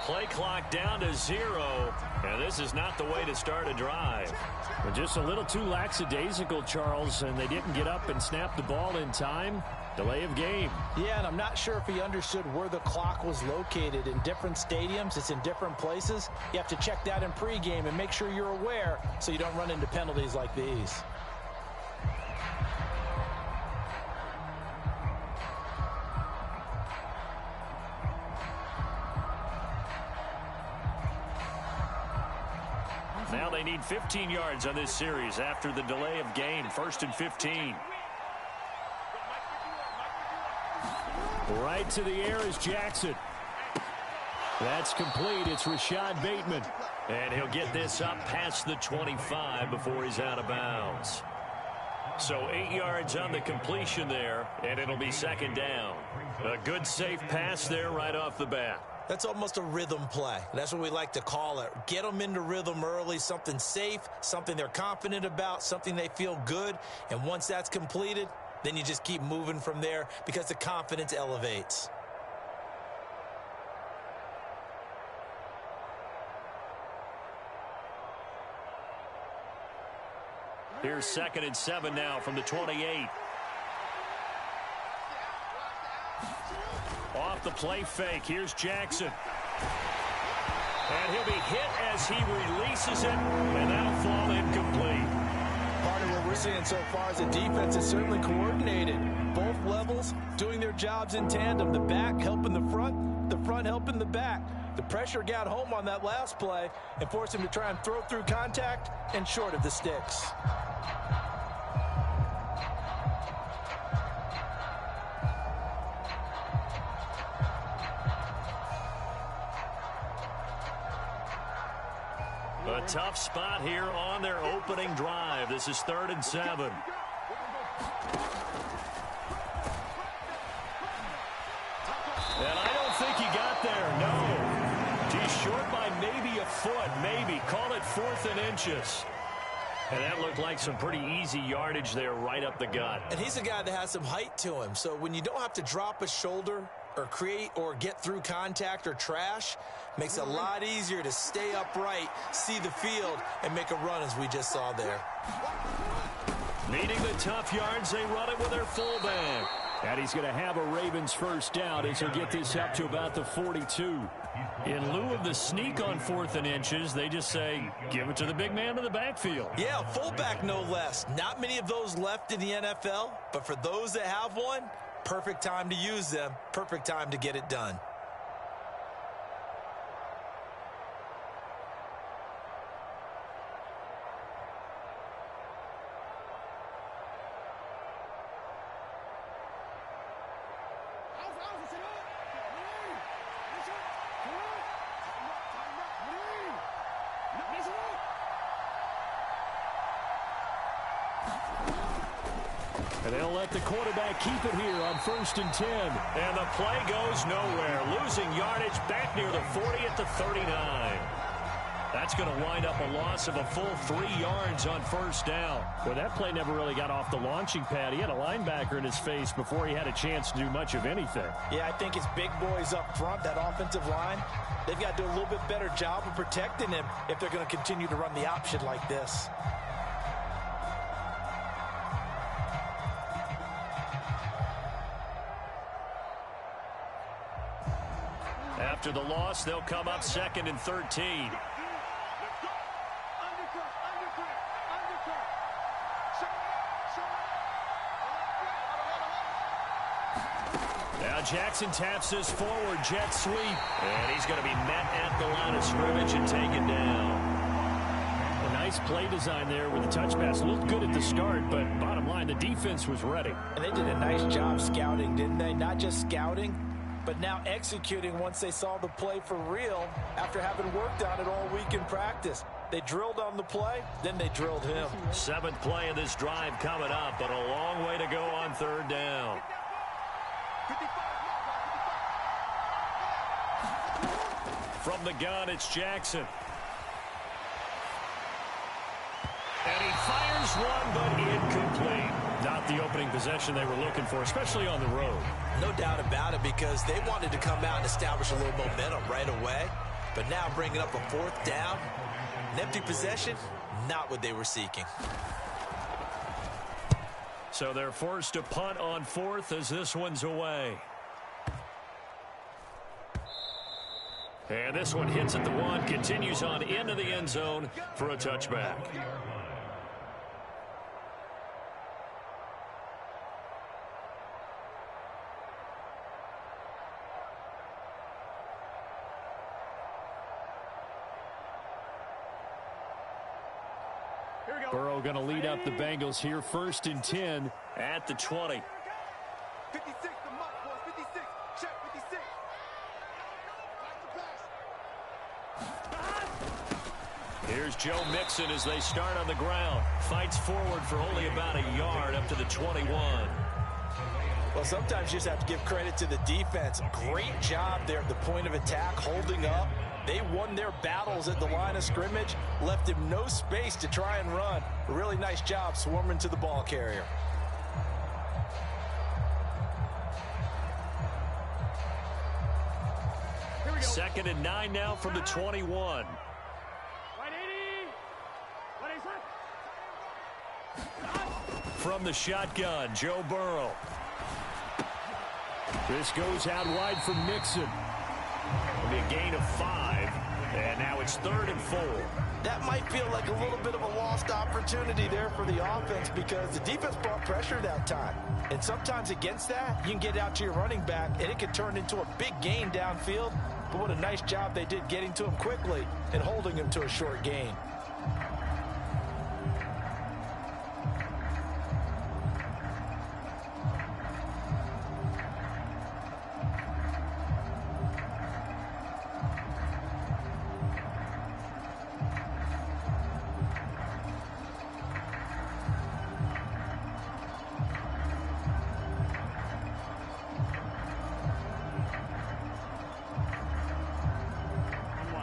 play clock down to 0, and this is not the way to start a drive. Well, just a little too lackadaisical, Charles, and they didn't get up and snap the ball in time. Delay of game. Yeah, and I'm not sure if he understood where the clock was located. In different stadiums, it's in different places. You have to check that in pregame and make sure you're aware so you don't run into penalties like these. Now they need 15 yards on this series after the delay of game. 1st and 15. Right to the air is Jackson. That's complete. It's Rashad Bateman. And he'll get this up past the 25 before he's out of bounds. So 8 yards on the completion there, and it'll be 2nd down. A good, safe pass there right off the bat. That's almost a rhythm play. That's what we like to call it. Get them into rhythm early, something safe, something they're confident about, something they feel good. And once that's completed, then you just keep moving from there because the confidence elevates. Here's 2nd and 7 now from the 28. Off the play fake. Here's Jackson. And he'll be hit as he releases it, and that'll fall incomplete. Part of what we're seeing so far is the defense is certainly coordinated. Both levels doing their jobs in tandem. The back helping the front helping the back. The pressure got home on that last play and forced him to try and throw through contact and short of the sticks. A tough spot here on their opening drive. This is 3rd and 7. And I don't think he got there, no. He's short by maybe a foot, maybe. Call it 4th and inches. And that looked like some pretty easy yardage there right up the gut. And he's a guy that has some height to him. So when you don't have to drop a shoulder or create or get through contact or trash, makes it a lot easier to stay upright, see the field, and make a run as we just saw there. Needing the tough yards, they run it with their fullback. And he's going to have a Ravens 1st down as he'll get this up to about the 42. In lieu of the sneak on 4th and inches, they just say, give it to the big man in the backfield. Yeah, fullback no less. Not many of those left in the NFL, but for those that have one, perfect time to use them, perfect time to get it done. And they'll let the quarterback keep it here on 1st and 10. And the play goes nowhere. Losing yardage back near the 40 at the 39. That's going to wind up a loss of a full 3 yards on 1st down. Well, that play never really got off the launching pad. He had a linebacker in his face before he had a chance to do much of anything. Yeah, I think his big boys up front, that offensive line, they've got to do a little bit better job of protecting him if they're going to continue to run the option like this. After the loss, they'll come up 2nd and 13. Now Jackson taps this forward jet sweep. And he's going to be met at the line of scrimmage and taken down. A nice play design there with the touch pass. Looked good at the start, but bottom line, the defense was ready. And they did a nice job scouting, didn't they? Not just scouting, but now executing once they saw the play for real after having worked on it all week in practice. They drilled on the play, then they drilled him. 7th play of this drive coming up, but a long way to go on 3rd down. From the gun, it's Jackson. And he fires one, but incomplete. Not the opening possession they were looking for, especially on the road. No doubt about it, because they wanted to come out and establish a little momentum right away. But now bringing up a 4th down. An empty possession, not what they were seeking. So they're forced to punt on 4th as this one's away. And this one hits at the 1, continues on into the end zone for a touchback. Burrow going to lead up the Bengals here, 1st and 10 at the 20. 56, the mark, boys. 56. Check 56. Here's Joe Mixon as they start on the ground. Fights forward for only about a yard up to the 21. Well, sometimes you just have to give credit to the defense. Great job there at the point of attack, holding up. They won their battles at the line of scrimmage, left him no space to try and run. A really nice job swarming to the ball carrier. Here we go. 2nd and 9 now from the 21. From the shotgun, Joe Burrow. This goes out wide from Mixon. It'll be a gain of 5, and now it's 3rd and 4. That might feel like a little bit of a lost opportunity there for the offense because the defense brought pressure that time. And sometimes against that, you can get out to your running back, and it can turn into a big gain downfield. But what a nice job they did getting to him quickly and holding him to a short gain.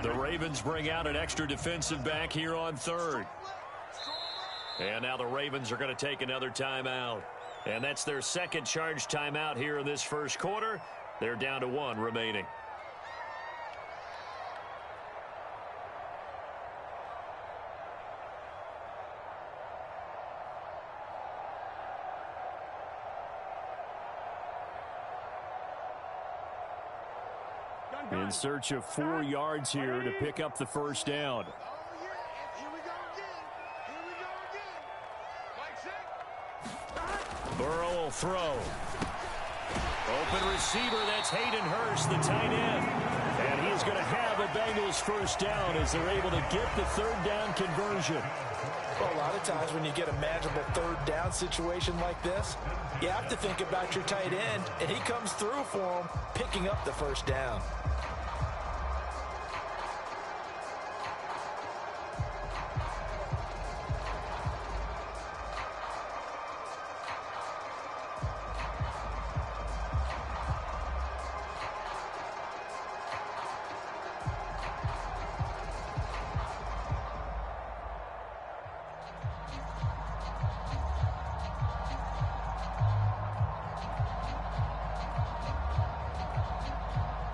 The Ravens bring out an extra defensive back here on 3rd. And now the Ravens are going to take another timeout. And that's their 2nd charge timeout here in this 1st quarter. They're down to 1 remaining. In search of 4 yards here to pick up the 1st down. Burrow will throw. Open receiver, that's Hayden Hurst, the tight end. And he's going to have a Bengals 1st down as they're able to get the 3rd down conversion. Well, a lot of times when you get a manageable 3rd down situation like this, you have to think about your tight end, and he comes through for him, picking up the 1st down.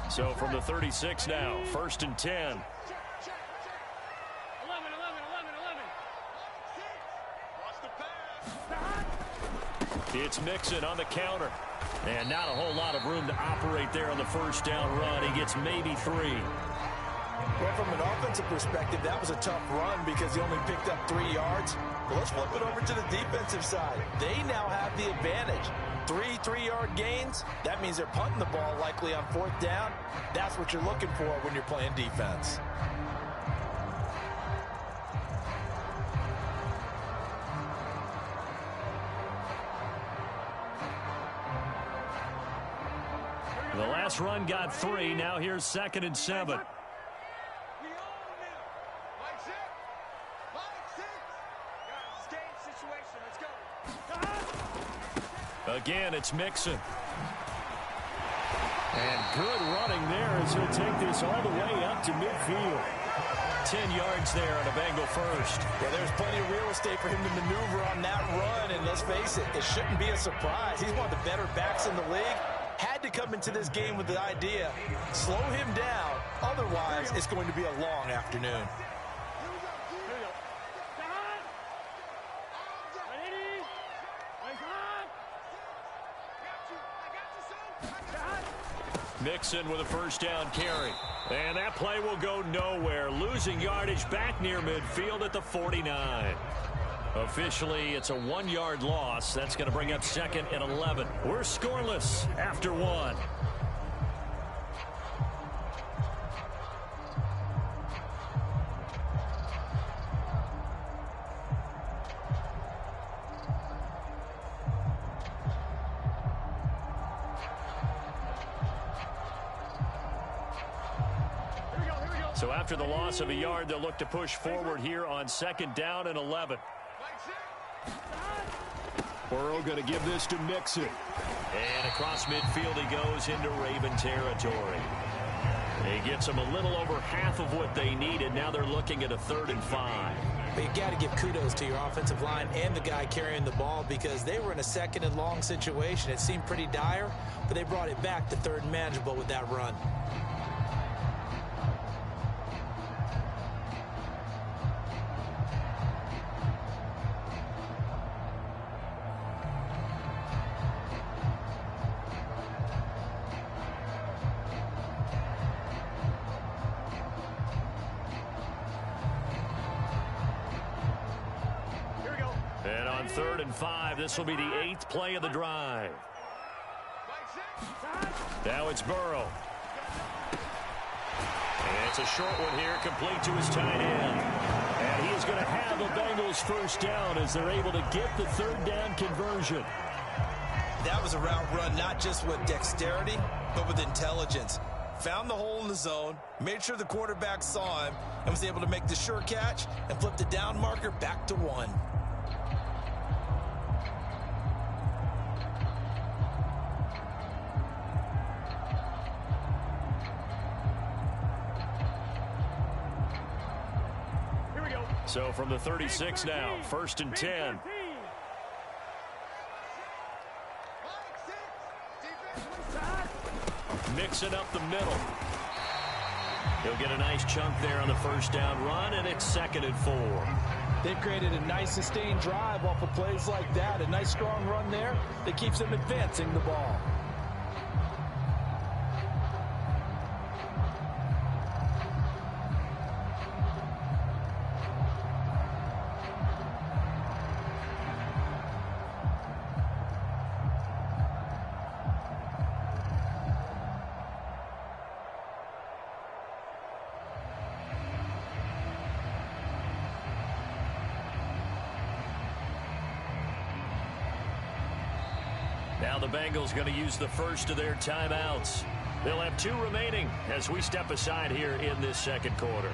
So from the 36 now, 1st and 10. 11. It's Mixon on the counter. And not a whole lot of room to operate there on the 1st down run. He gets maybe 3. Well, from an offensive perspective, that was a tough run because he only picked up 3 yards. But let's flip it over to the defensive side. They now have the advantage. 3 3-yard gains. That means they're punting the ball likely on 4th down. That's what you're looking for when you're playing defense. The last run got 3. Now here's 2nd and 7. Again, it's Mixon. And good running there as he'll take this all the way up to midfield. 10 yards there on a Bengal 1st. Yeah, there's plenty of real estate for him to maneuver on that run, and let's face it, it shouldn't be a surprise. He's one of the better backs in the league. Had to come into this game with the idea, slow him down, Otherwise, it's going to be a long afternoon. Mixon with a first down carry. And that play will go nowhere. Losing yardage back near midfield at the 49. Officially, it's a 1-yard loss. That's going to bring up 2nd and 11. We're scoreless after 1. So after the loss of a yard, they'll look to push forward here on 2nd down and 11. Burrow going to give this to Mixon. And across midfield he goes into Raven territory. He gets them a little over half of what they needed. Now they're looking at a 3rd and 5. But you got to give kudos to your offensive line and the guy carrying the ball because they were in a 2nd and long situation. It seemed pretty dire, but they brought it back to 3rd and manageable with that run. And on 3rd and 5, this will be the 8th play of the drive. Now it's Burrow. And it's a short one here, complete to his tight end. And he is going to have the Bengals first down as they're able to get the 3rd down conversion. That was a route run not just with dexterity, but with intelligence. Found the hole in the zone, made sure the quarterback saw him, and was able to make the sure catch and flip the down marker back to 1. So from the 36 now, 1st and 10. Mixing up the middle. He'll get a nice chunk there on the first down run, and it's 2nd and 4. They've created a nice sustained drive off of plays like that. A nice strong run there that keeps them advancing the ball. Now the Bengals going to use the first of their timeouts. They'll have 2 remaining as we step aside here in this 2nd quarter.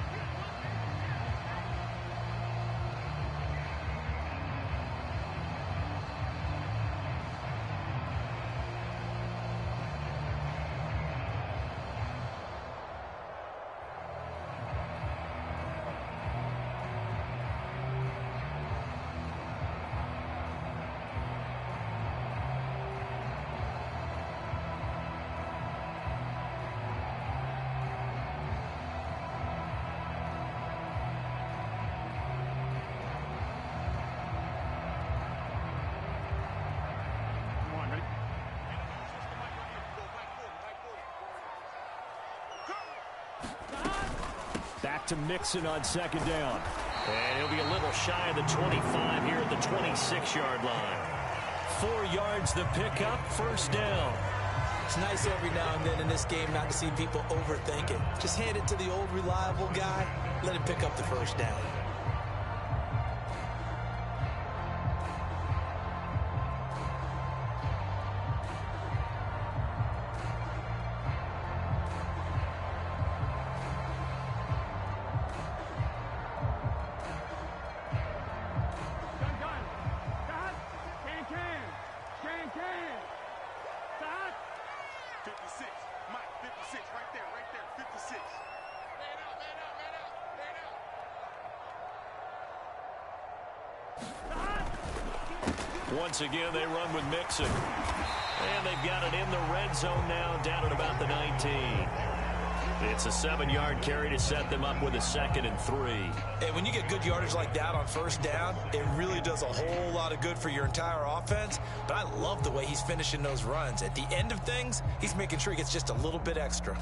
Back to Mixon on 2nd down. And he'll be a little shy of the 25 here at the 26-yard line. 4 yards the pickup, 1st down. It's nice every now and then in this game not to see people overthink it. Just hand it to the old reliable guy, let him pick up the first down. Once again, they run with Mixon. And they've got it in the red zone now, down at about the 19. It's a 7-yard carry to set them up with a 2nd and 3. And when you get good yardage like that on first down, it really does a whole lot of good for your entire offense. But I love the way he's finishing those runs. At the end of things, he's making sure he gets just a little bit extra.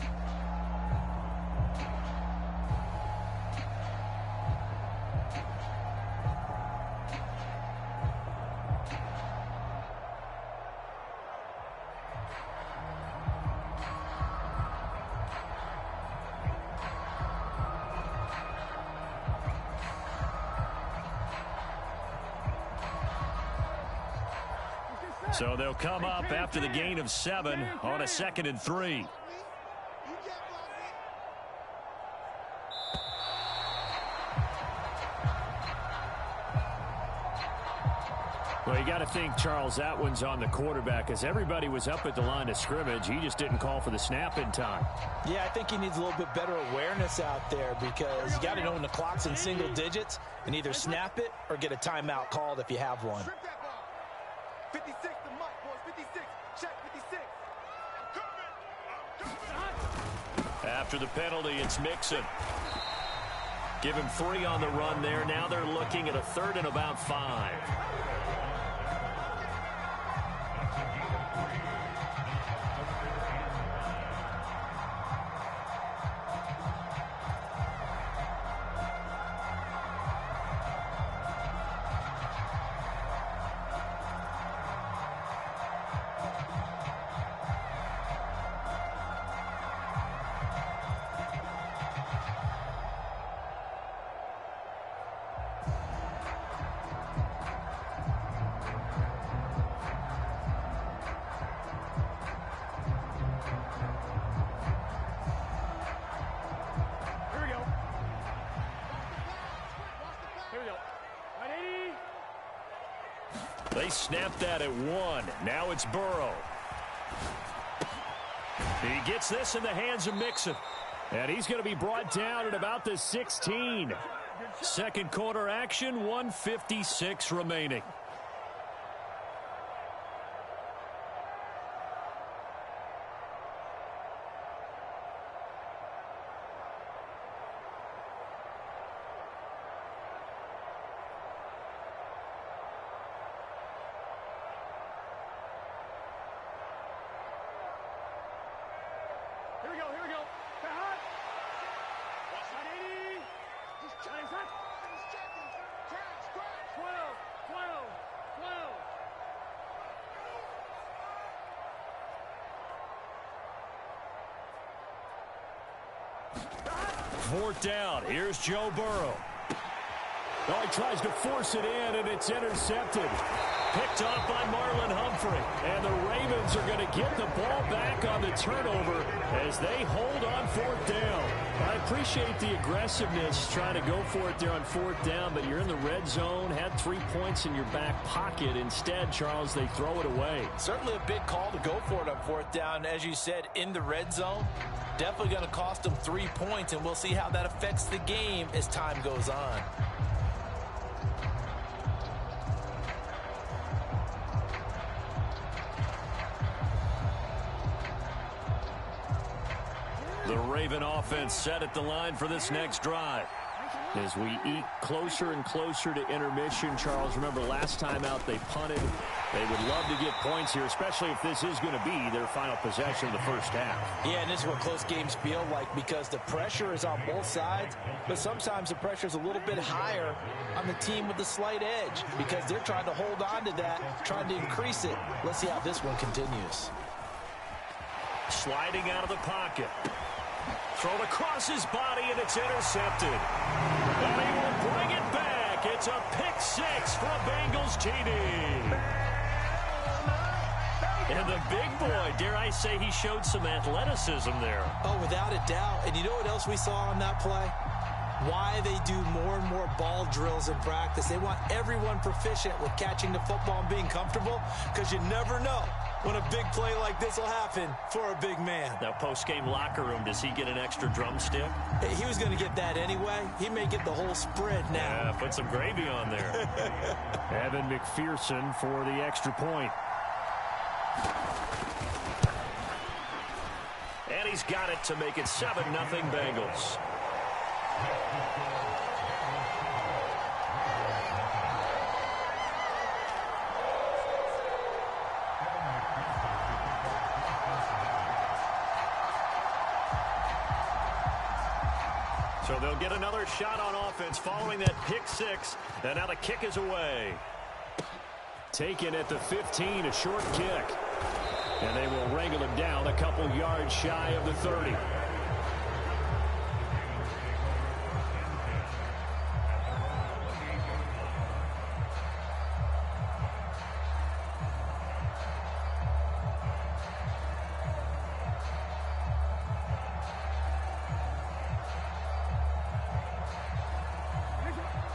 So they'll come up after the gain of 7 on a 2nd and 3. Well, you got to think, Charles, that one's on the quarterback, as everybody was up at the line of scrimmage. He just didn't call for the snap in time. Yeah, I think he needs a little bit better awareness out there, because you got to know when the clock's in single digits and either snap it or get a timeout called if you have one. 56 the mark, boys. 56. Check 56. After the penalty, it's Mixon. Give him 3 on the run there. Now they're looking at a 3rd and about 5. They snapped that at 1. Now it's Burrow. He gets this in the hands of Mixon. And he's going to be brought down at about the 16. Second quarter action, 1:56 remaining. Here we go. Hot. 180. Just chase it. He's checking. Scratch. 12. 4th down. Here's Joe Burrow. Oh, he tries to force it in, and it's intercepted. Picked off by Marlon Humphrey. And the Ravens are going to get the ball back on the turnover as they hold on 4th down. I appreciate the aggressiveness trying to go for it there on 4th down, but you're in the red zone, had 3 points in your back pocket. Instead, Charles, they throw it away. Certainly a big call to go for it on 4th down. As you said, in the red zone, definitely going to cost them 3 points, and we'll see how that affects the game as time goes on. The Raven offense set at the line for this next drive. As we eat closer and closer to intermission, Charles, remember last time out they punted. They would love to get points here, especially if this is going to be their final possession of the first half. Yeah, and this is what close games feel like, because the pressure is on both sides, but sometimes the pressure is a little bit higher on the team with the slight edge, because they're trying to hold on to that, trying to increase it. Let's see how this one continues. Sliding out of the pocket. Thrown across his body, and it's intercepted. And he will bring it back. It's a pick 6 for a Bengals TD. And the big boy, dare I say, he showed some athleticism there. Oh, without a doubt. And you know what else we saw on that play? Why they do more and more ball drills in practice. They want everyone proficient with catching the football and being comfortable, because you never know when a big play like this will happen for a big man. Now, post-game locker room, does he get an extra drumstick? He was going to get that anyway. He may get the whole spread now. Yeah, put some gravy on there. Evan McPherson for the extra point. And he he's got it to make it 7-0 Bengals. So they'll get another shot on offense following that pick six. And now the kick is away. Taken at the 15, a short kick. And they will wrangle him down a couple yards shy of the 30.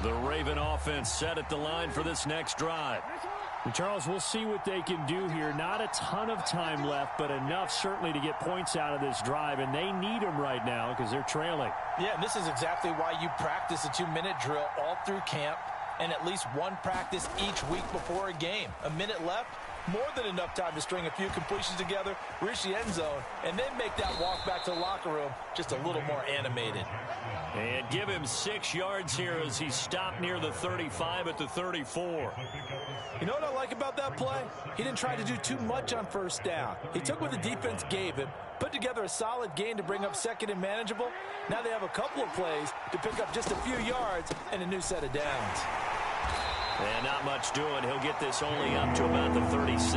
The Raven offense set at the line for this next drive. And Charles, we'll see what they can do here. Not a ton of time left, but enough certainly to get points out of this drive, and they need them right now because they're trailing. Yeah, and this is exactly why you practice a 2-minute drill all through camp and at least one practice each week before a game. A minute left, more than enough time to string a few completions together, reach the end zone, and then make that walk back to the locker room just a little more animated. And give him 6 yards here as he stopped near the 35 at the 34. You know what I like about that play? He didn't try to do too much on first down. He took what the defense gave him, put together a solid gain to bring up second and manageable. Now they have a couple of plays to pick up just a few yards and a new set of downs. And not much doing. He'll get this only up to about the 36.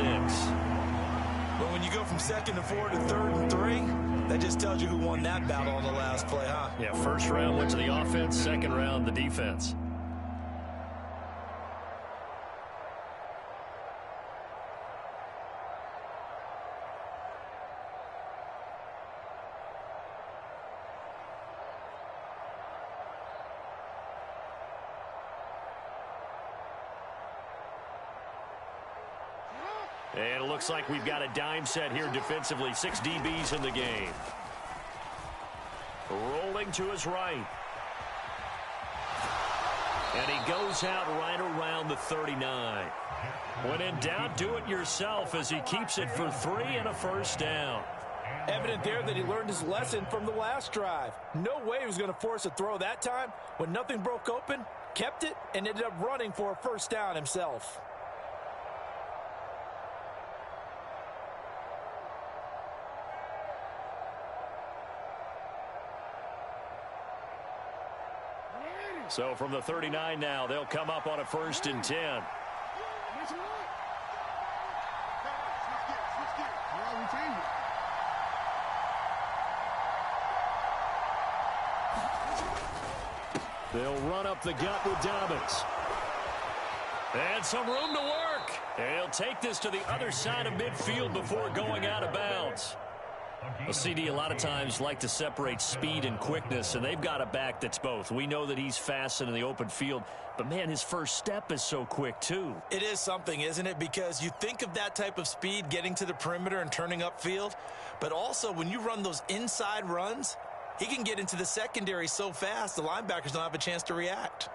But when you go from 2nd and 4 to 3rd and 3, that just tells you who won that battle on the last play, huh? Yeah, first round went to the offense, second round the defense. And it looks like we've got a dime set here defensively. 6 DBs in the game. Rolling to his right. And he goes out right around the 39. When in doubt, do it yourself as he keeps it for 3 and a first down. Evident there that he learned his lesson from the last drive. No way he was going to force a throw that time. When nothing broke open, kept it, and ended up running for a first down himself. So from the 39 now, they'll come up on a 1st and 10. They'll run up the gut with Dobbins. And some room to work. And he'll take this to the other side of midfield before going out of bounds. A CD a lot of times like to separate speed and quickness, and they've got a back that's both. We know that he's fast in the open field, but, man, his first step is so quick, too. It is something, isn't it? Because you think of that type of speed getting to the perimeter and turning upfield, but also when you run those inside runs, he can get into the secondary so fast the linebackers don't have a chance to react.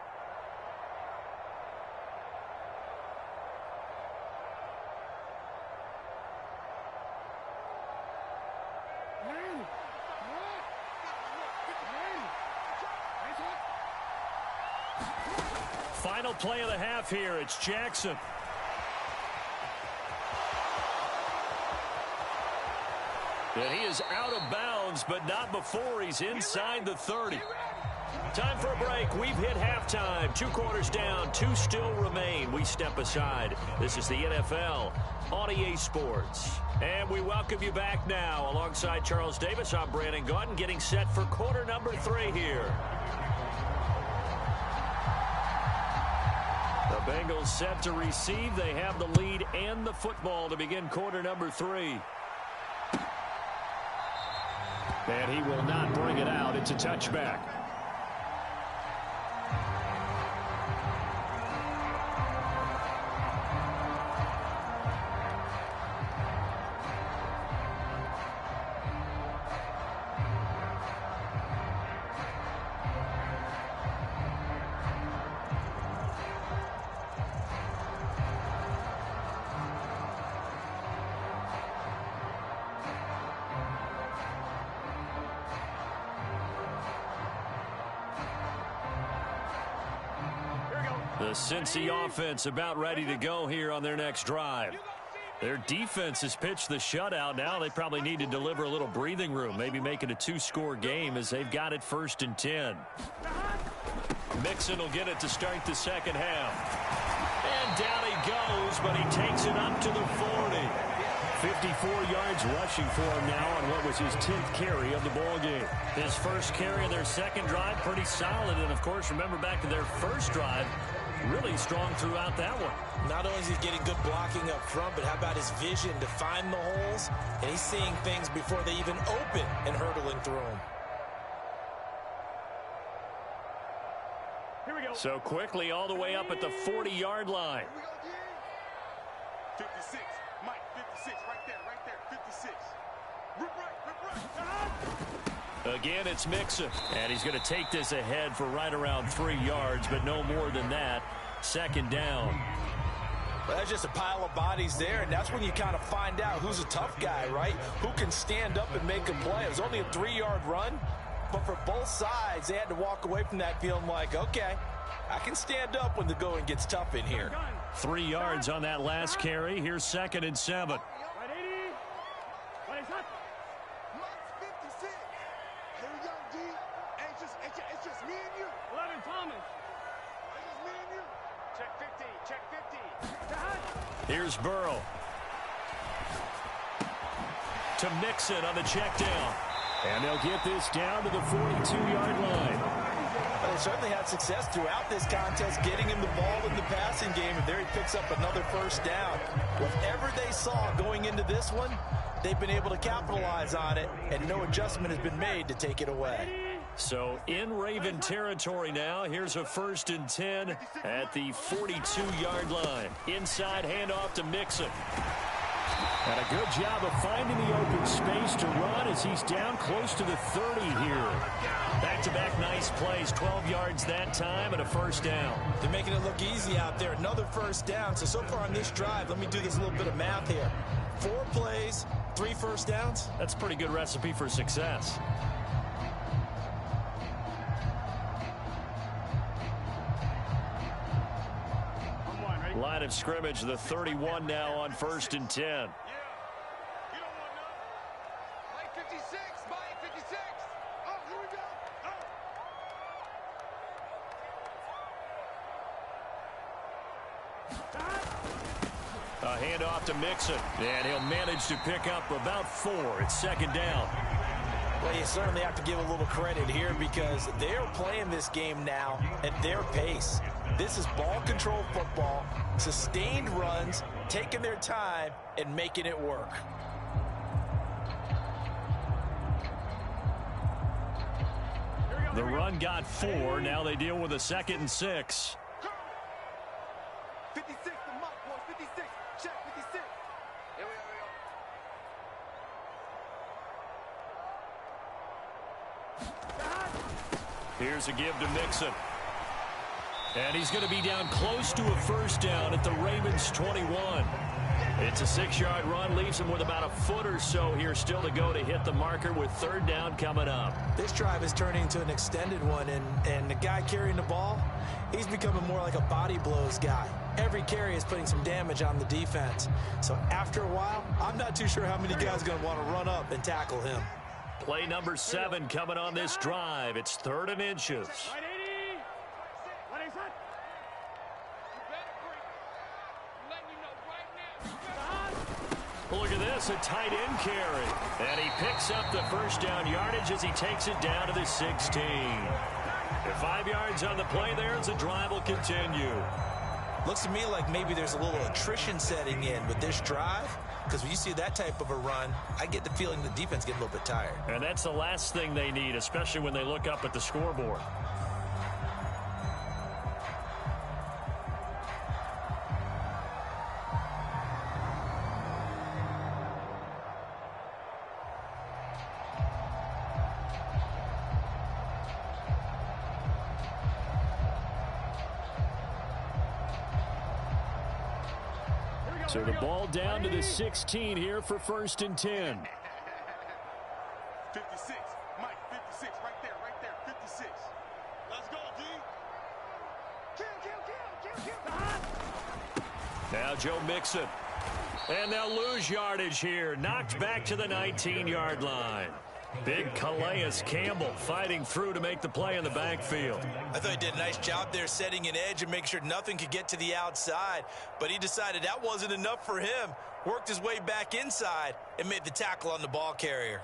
Final play of the half here. It's Jackson. And he is out of bounds, but not before he's inside the 30. Time for a break. We've hit halftime. 2 quarters down. 2 still remain. We step aside. This is the NFL on EA Sports. And we welcome you back now. Alongside Charles Davis, I'm Brandon Gaudin, getting set for quarter number 3 here. The Bengals set to receive. They have the lead and the football to begin quarter number 3. And he will not bring it out. It's a touchback. The Cincy offense about ready to go here on their next drive. Their defense has pitched the shutout. Now they probably need to deliver a little breathing room, maybe make it a two-score game as they've got it 1st and 10. Mixon will get it to start the second half. And down he goes, but he takes it up to the 40. 54 yards rushing for him now on what was his 10th carry of the ball game. His first carry of their second drive, pretty solid. And, of course, remember back to their first drive, really strong throughout that one. Not only is he getting good blocking up front, but how about his vision to find the holes? And he's seeing things before they even open and hurdling through them. Here we go. So quickly all the way up at the 40-yard line. 56, Mike, 56, right there, 56. Rip right. Again, it's Mixon. And he's going to take this ahead for right around 3 yards, but no more than that. Second down. Well, that's just a pile of bodies there, and that's when you kind of find out who's a tough guy, right? Who can stand up and make a play. It was only a 3-yard run, but for both sides, they had to walk away from that feeling like, okay, I can stand up when the going gets tough in here. 3 yards on that last carry. Here's 2nd and 7. Mike's 56. Hey, young D, it's just me and you. 11 Thomas. It's just me and you. Check 50, check 50. Here's Burrow. To Mixon on the check down. And they'll get this down to the 42-yard line. Well, they certainly had success throughout this contest, getting him the ball in the passing game, and there he picks up another first down. Whatever they saw going into this one, they've been able to capitalize on it, and no adjustment has been made to take it away. So in Raven territory now. Here's a 1st and 10 at the 42-yard line. Inside handoff to Mixon. And a good job of finding the open space to run as he's down close to the 30 here. Back-to-back nice plays. 12 yards that time and a first down. They're making it look easy out there. Another first down. So far on this drive, let me do this little bit of math here. 4 plays, 3 first downs. That's a pretty good recipe for success. Line of scrimmage, the 31 now on 1st and 10. Yeah. You don't want none. Mike 56, Mike 56. Oh, here we go. A handoff to Mixon, and he'll manage to pick up about 4. It's 2nd down. Well, you certainly have to give a little credit here because they're playing this game now at their pace. This is ball control football, sustained runs, taking their time and making it work. The run got 4. Now they deal with a 2nd and 6. 56, the mark, boy, 56. Check 56. Here we go. Here's a give to Mixon. And he's going to be down close to a first down at the Ravens 21. It's a 6-yard run, leaves him with about a foot or so here still to go to hit the marker with 3rd down coming up. This drive is turning into an extended one, and the guy carrying the ball, he's becoming more like a body blows guy. Every carry is putting some damage on the defense. So after a while, I'm not too sure how many guys are going to want to run up and tackle him. Play number 7 coming on this drive. It's 3rd and inches. Look at this, a tight end carry. And he picks up the first down yardage as he takes it down to the 16. 5 yards on the play there as the drive will continue. Looks to me like maybe there's a little attrition setting in with this drive, because when you see that type of a run, I get the feeling the defense gets a little bit tired. And that's the last thing they need, especially when they look up at the scoreboard. So the ball down to the 16 here for 1st and 10. 56, Mike, 56, right there, 56. Let's go, D. Kill. Now Joe Mixon. And they'll lose yardage here. Knocked back to the 19-yard line. Big Calais Campbell fighting through to make the play in the backfield. I thought he did a nice job there setting an edge and make sure nothing could get to the outside. But he decided that wasn't enough for him. Worked his way back inside and made the tackle on the ball carrier.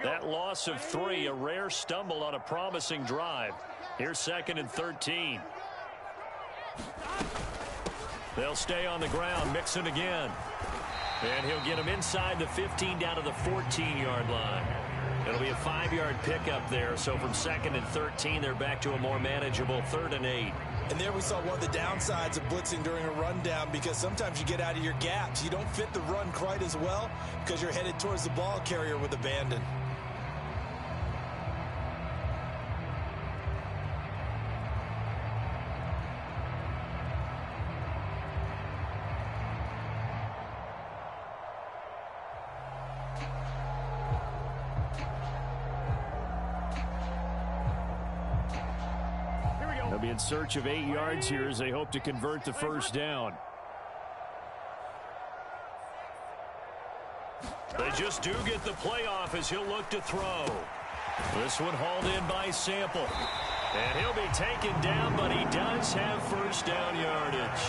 That loss of 3, a rare stumble on a promising drive. Here's 2nd and 13. They'll stay on the ground. Mixon again. And he'll get him inside the 15 down to the 14-yard line. It'll be a 5-yard pickup there. So from 2nd and 13, they're back to a more manageable 3rd and 8. And there we saw one of the downsides of blitzing during a rundown, because sometimes you get out of your gaps. You don't fit the run quite as well because you're headed towards the ball carrier with abandon. They'll be in search of 8 yards here as they hope to convert the first down. They just do get the playoff as he'll look to throw. This one hauled in by Sample. And he'll be taken down, but he does have first down yardage.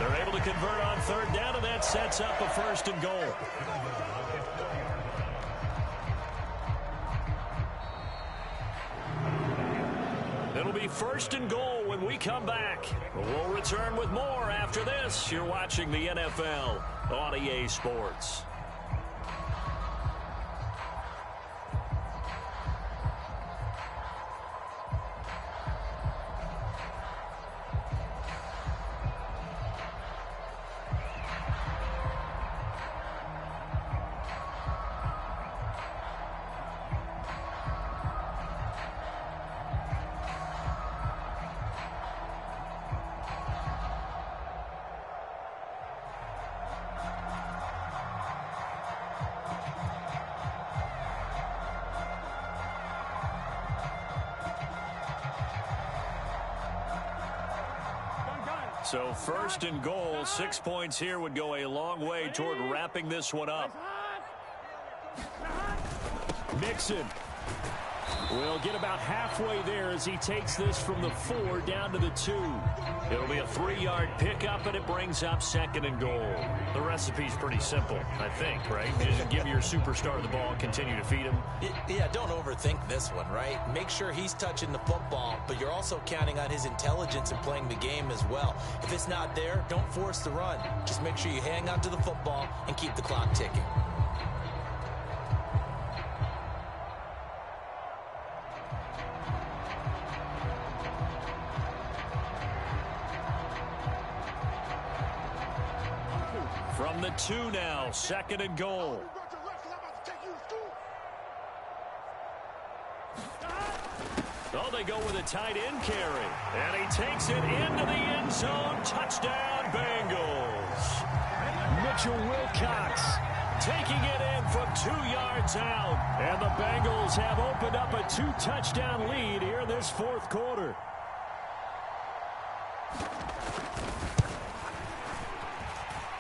They're able to convert on 3rd down, and that sets up a 1st and goal. It'll be 1st and goal when we come back. We'll return with more after this. You're watching the NFL on EA Sports. So 1st and goal, 6 points here would go a long way toward wrapping this one up. Mixon will get about halfway there as he takes this from the 4 down to the 2. It'll be a 3-yard pickup, and it brings up 2nd and goal. The recipe's pretty simple, I think, right? Just give your superstar the ball, continue to feed him. Yeah, don't overthink this one, right? Make sure he's touching the football, but you're also counting on his intelligence and playing the game as well. If it's not there, don't force the run. Just make sure you hang on to the football and keep the clock ticking. From the 2 now, 2nd and goal. Oh, they go with a tight end carry. And he takes it into the end zone. Touchdown, Bengals. Mitchell Wilcox Taking it in from 2 yards out. And the Bengals have opened up a 2-touchdown lead here in this 4th quarter.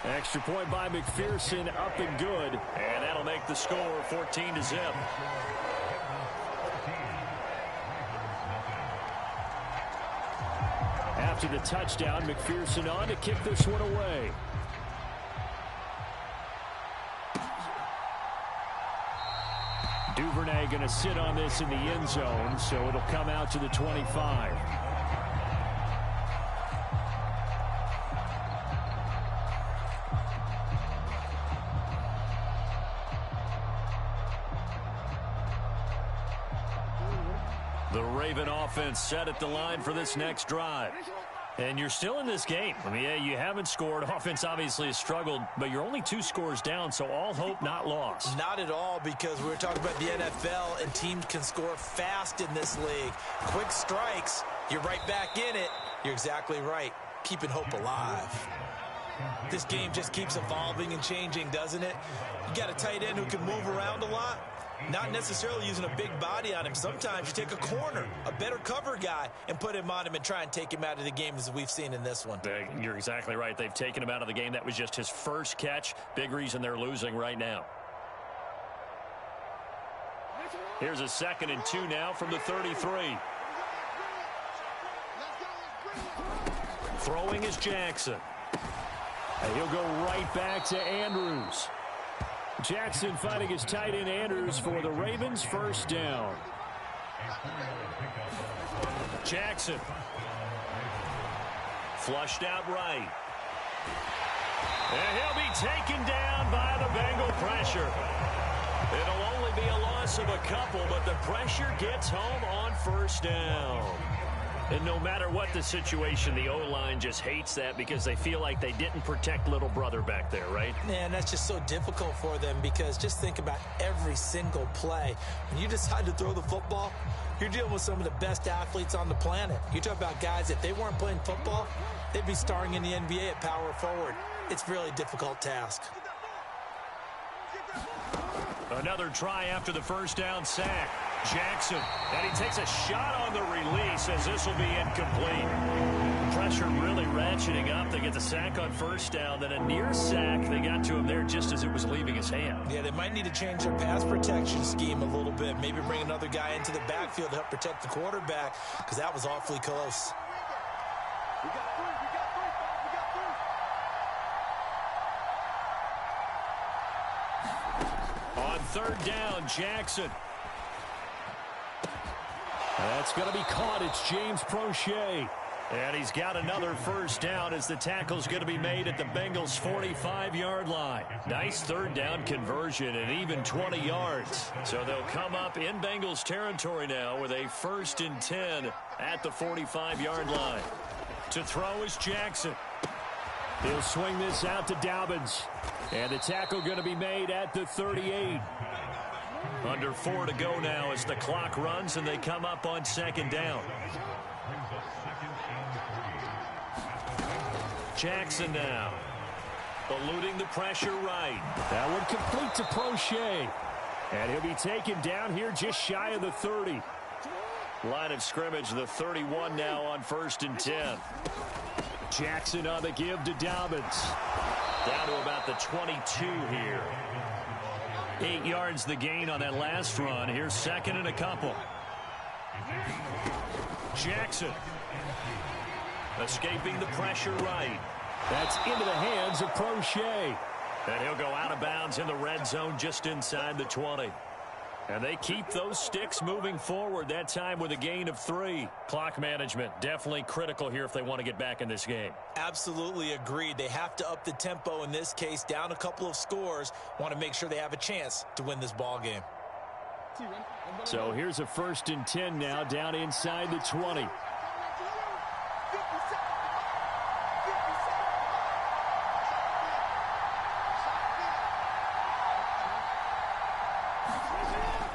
Extra point by McPherson, up and good. And that'll make the score 14-0. After the touchdown, McPherson on to kick this one away. Duvernay going to sit on this in the end zone, so it'll come out to the 25. The Raven offense set at the line for this next drive. And you're still in this game. I mean, yeah, you haven't scored. Offense obviously has struggled, but you're only 2 scores down, so all hope not lost. Not at all, because we were talking about the NFL, and teams can score fast in this league. Quick strikes, you're right back in it. You're exactly right. Keeping hope alive. This game just keeps evolving and changing, doesn't it? You got a tight end who can move around a lot. Not necessarily using a big body on him. Sometimes you take a corner, a better cover guy, and put him on him and try and take him out of the game, as we've seen in this one. You're exactly right. They've taken him out of the game. That was just his first catch. Big reason they're losing right now. Here's a 2nd and 2 now from the 33. Throwing is Jackson. And he'll go right back to Andrews. Jackson fighting his tight end Andrews for the Ravens, 1st down. Jackson. Flushed out right. And he'll be taken down by the Bengal pressure. It'll only be a loss of a couple, but the pressure gets home on 1st down. And no matter what the situation, the O-line just hates that because they feel like they didn't protect little brother back there, right? Man, that's just so difficult for them, because just think about every single play. When you decide to throw the football, you're dealing with some of the best athletes on the planet. You talk about guys, if they weren't playing football, they'd be starring in the NBA at power forward. It's a really difficult task. Another try after the 1st down sack. Jackson, and he takes a shot on the release as this will be incomplete. Pressure really ratcheting up. They get the sack on 1st down, then a near sack. They got to him there just as it was leaving his hand. Yeah, they might need to change their pass protection scheme a little bit. Maybe bring another guy into the backfield to help protect the quarterback, because that was awfully close. We got 3. On 3rd down, Jackson. That's going to be caught. It's James Prochet. And he's got another 1st down as the tackle's going to be made at the Bengals' 45-yard line. Nice 3rd down conversion and even 20 yards. So they'll come up in Bengals territory now with a 1st and 10 at the 45-yard line. To throw is Jackson. He'll swing this out to Dobbins. And the tackle going to be made at the 38. Under 4 to go now as the clock runs and they come up on 2nd down. Jackson now. Eluding the pressure right. That one complete to Prochet. And he'll be taken down here just shy of the 30. Line of scrimmage, the 31 now on 1st and 10. Jackson on the give to Dobbins. Down to about the 22 here. 8 yards the gain on that last run. Here's 2nd and a couple. Jackson. Escaping the pressure right. That's into the hands of Prochet. And he'll go out of bounds in the red zone just inside the 20. And they keep those sticks moving forward, that time with a gain of 3. Clock management definitely critical here if they want to get back in this game. Absolutely agreed. They have to up the tempo in this case, down a couple of scores. Want to make sure they have a chance to win this ball game. So here's a 1st and 10 now down inside the 20.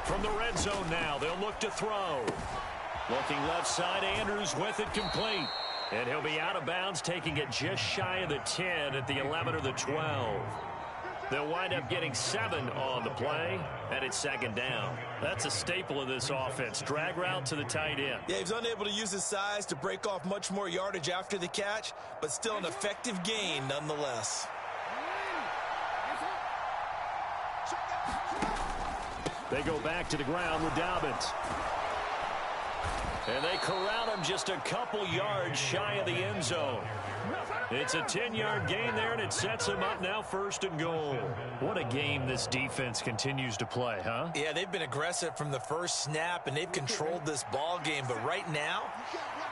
From the red zone now, they'll look to throw. Looking left side, Andrews with it complete. And he'll be out of bounds, taking it just shy of the 10 at the 11 or the 12. They'll wind up getting 7 on the play, and it's 2nd down. That's a staple of this offense. Drag route to the tight end. Yeah, he's unable to use his size to break off much more yardage after the catch, but still an effective gain nonetheless. They go back to the ground with Dobbins. And they corral him just a couple yards shy of the end zone. It's a 10-yard gain there, and it sets him up now 1st and goal. What a game this defense continues to play, huh? Yeah, they've been aggressive from the first snap, and they've controlled this ball game. But right now,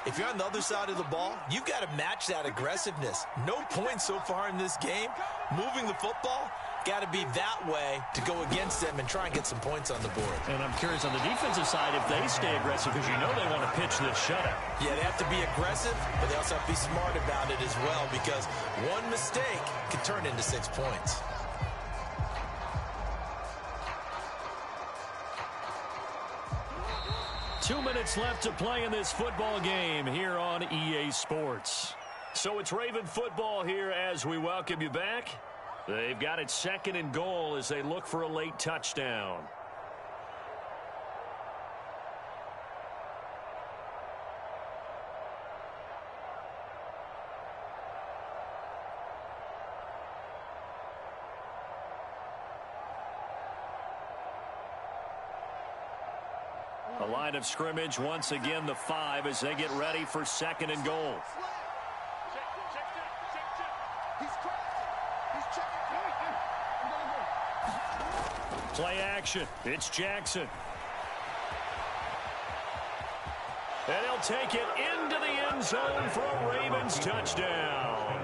if you're on the other side of the ball, you've got to match that aggressiveness. No points so far in this game. Moving the football, got to be that way to go against them and try and get some points on the board. And I'm curious on the defensive side if they stay aggressive, because you know they want to pitch this shutout. Yeah, they have to be aggressive, but they also have to be smart about it as well, because one mistake can turn into 6 points. Two minutes left to play in this football game here on EA Sports. So it's Raven football here as we welcome you back. They've got it 2nd and goal as they look for a late touchdown. A line of scrimmage once again, the 5, as they get ready for 2nd and goal. Play action. It's Jackson. And he'll take it into the end zone for a Ravens touchdown.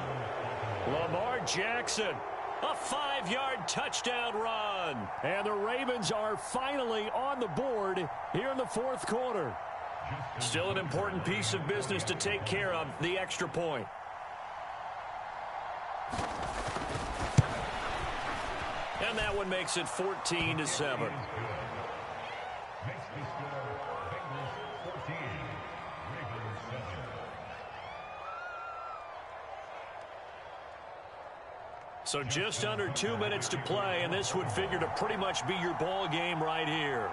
Lamar Jackson. A 5-yard touchdown run. And the Ravens are finally on the board here in the 4th quarter. Still an important piece of business to take care of, the extra point. And that one makes it 14-7. So just under 2 minutes to play, and this would figure to pretty much be your ball game right here.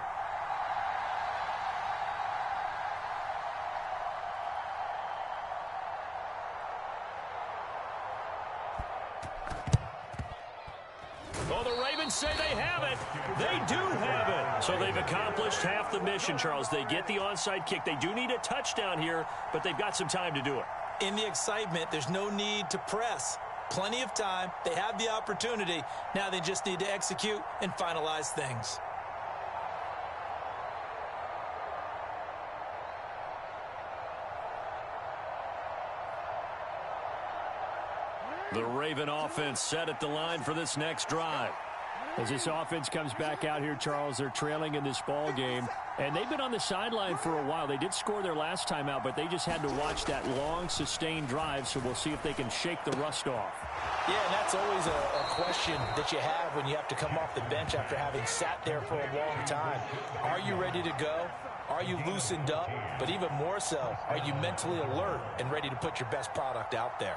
Well, the Ravens say they have it. They do have it. So they've accomplished half the mission, Charles. They get the onside kick. They do need a touchdown here, but they've got some time to do it. In the excitement, there's no need to press. Plenty of time. They have the opportunity. Now they just need to execute and finalize things. The Raven offense set at the line for this next drive. As this offense comes back out here, Charles, they're trailing in this ball game. And they've been on the sideline for a while. They did score their last time out, but they just had to watch that long, sustained drive, so we'll see if they can shake the rust off. Yeah, and that's always a question that you have when you have to come off the bench after having sat there for a long time. Are you ready to go? Are you loosened up? But even more so, are you mentally alert and ready to put your best product out there?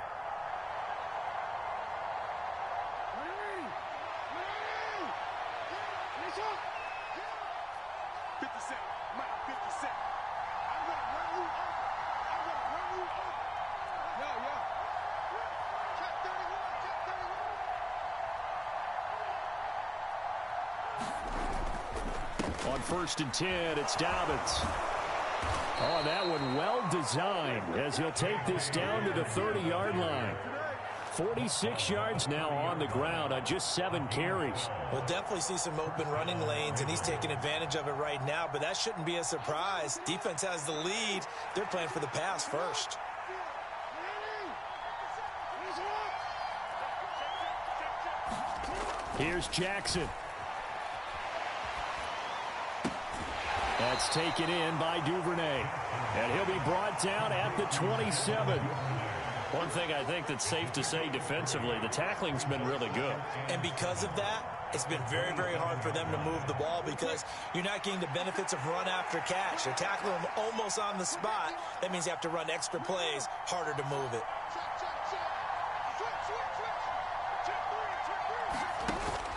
On 1st and 10, it's Dobbins. Oh, that one well designed as he'll take this down to the 30-yard line. 46 yards now on the ground on just 7 carries. We'll definitely see some open running lanes, and he's taking advantage of it right now, but that shouldn't be a surprise. Defense has the lead. They're playing for the pass first. Here's Jackson. That's taken in by Duvernay. And he'll be brought down at the 27. One thing I think that's safe to say defensively, the tackling's been really good. And because of that, it's been very, very hard for them to move the ball because you're not getting the benefits of run after catch. They're tackling them almost on the spot. That means you have to run extra plays, harder to move it.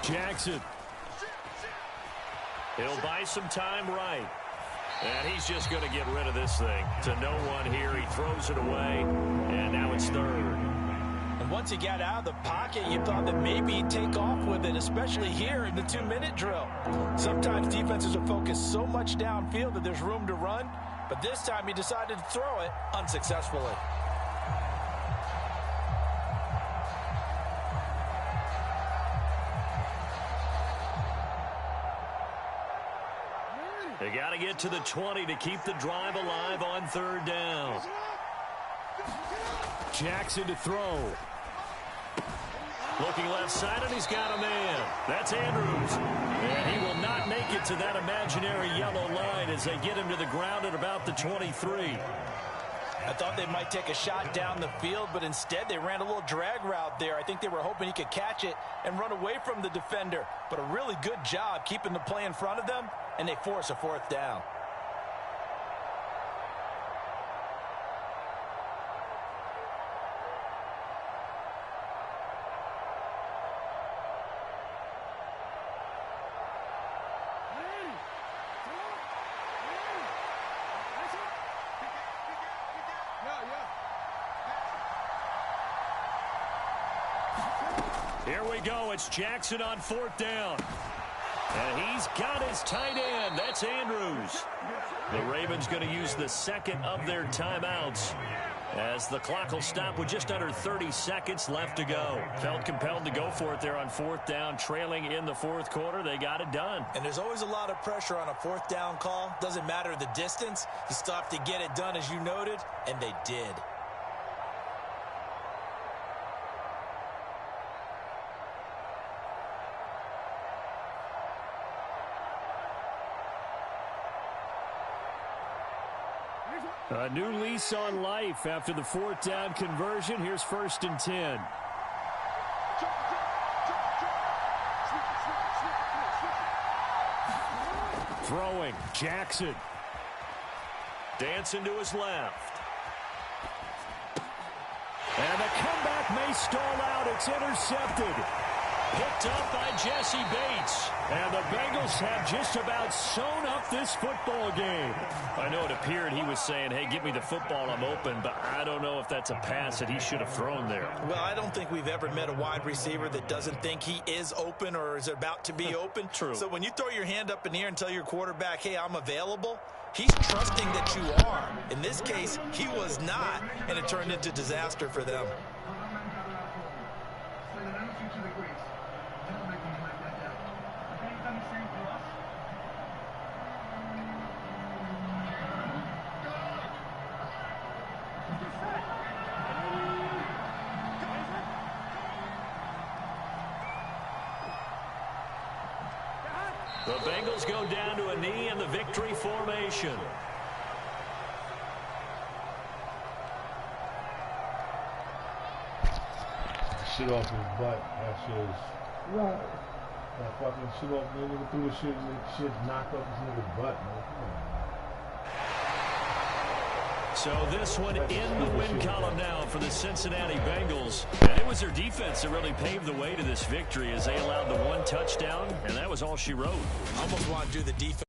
Jackson. He'll buy some time right. And he's just going to get rid of this thing. To no one here. He throws it away. And now it's 3rd. And once he got out of the pocket, you thought that maybe he'd take off with it, especially here in the 2-minute drill. Sometimes defenses are focused so much downfield that there's room to run. But this time he decided to throw it unsuccessfully. They got to get to the 20 to keep the drive alive on 3rd down. Jackson to throw. Looking left side, and he's got a man. That's Andrews. And he will not make it to that imaginary yellow line as they get him to the ground at about the 23. I thought they might take a shot down the field, but instead they ran a little drag route there. I think they were hoping he could catch it and run away from the defender. But a really good job keeping the play in front of them, and they force a 4th down. Here we go. It's Jackson on 4th down. And he's got his tight end. That's Andrews. The Ravens going to use the second of their timeouts as the clock will stop with just under 30 seconds left to go. Felt compelled to go for it there on 4th down, trailing in the 4th quarter. They got it done. And there's always a lot of pressure on a 4th down call. Doesn't matter the distance. You still have to get it done, as you noted, and they did. A new lease on life after the 4th down conversion. Here's 1st and 10. Throwing, Jackson. Dancing to his left. And the comeback may stall out. It's intercepted. Picked up by Jesse Bates. And the Bengals have just about sewn up this football game. I know it appeared he was saying, hey, give me the football, I'm open, but I don't know if that's a pass that he should have thrown there. Well, I don't think we've ever met a wide receiver that doesn't think he is open or is about to be open. True. So when you throw your hand up in the air and tell your quarterback, hey, I'm available, he's trusting that you are. In this case, he was not, and it turned into disaster for them. The Bengals go down to a knee in the victory formation. Shit off his butt. That shit is right. That fucking shit off the nigga threw the shit knocked up his nigga's butt, man. Come on. So this one in the win column now for the Cincinnati Bengals. And it was their defense that really paved the way to this victory as they allowed the 1 touchdown, and that was all she wrote. I almost want to do the defense.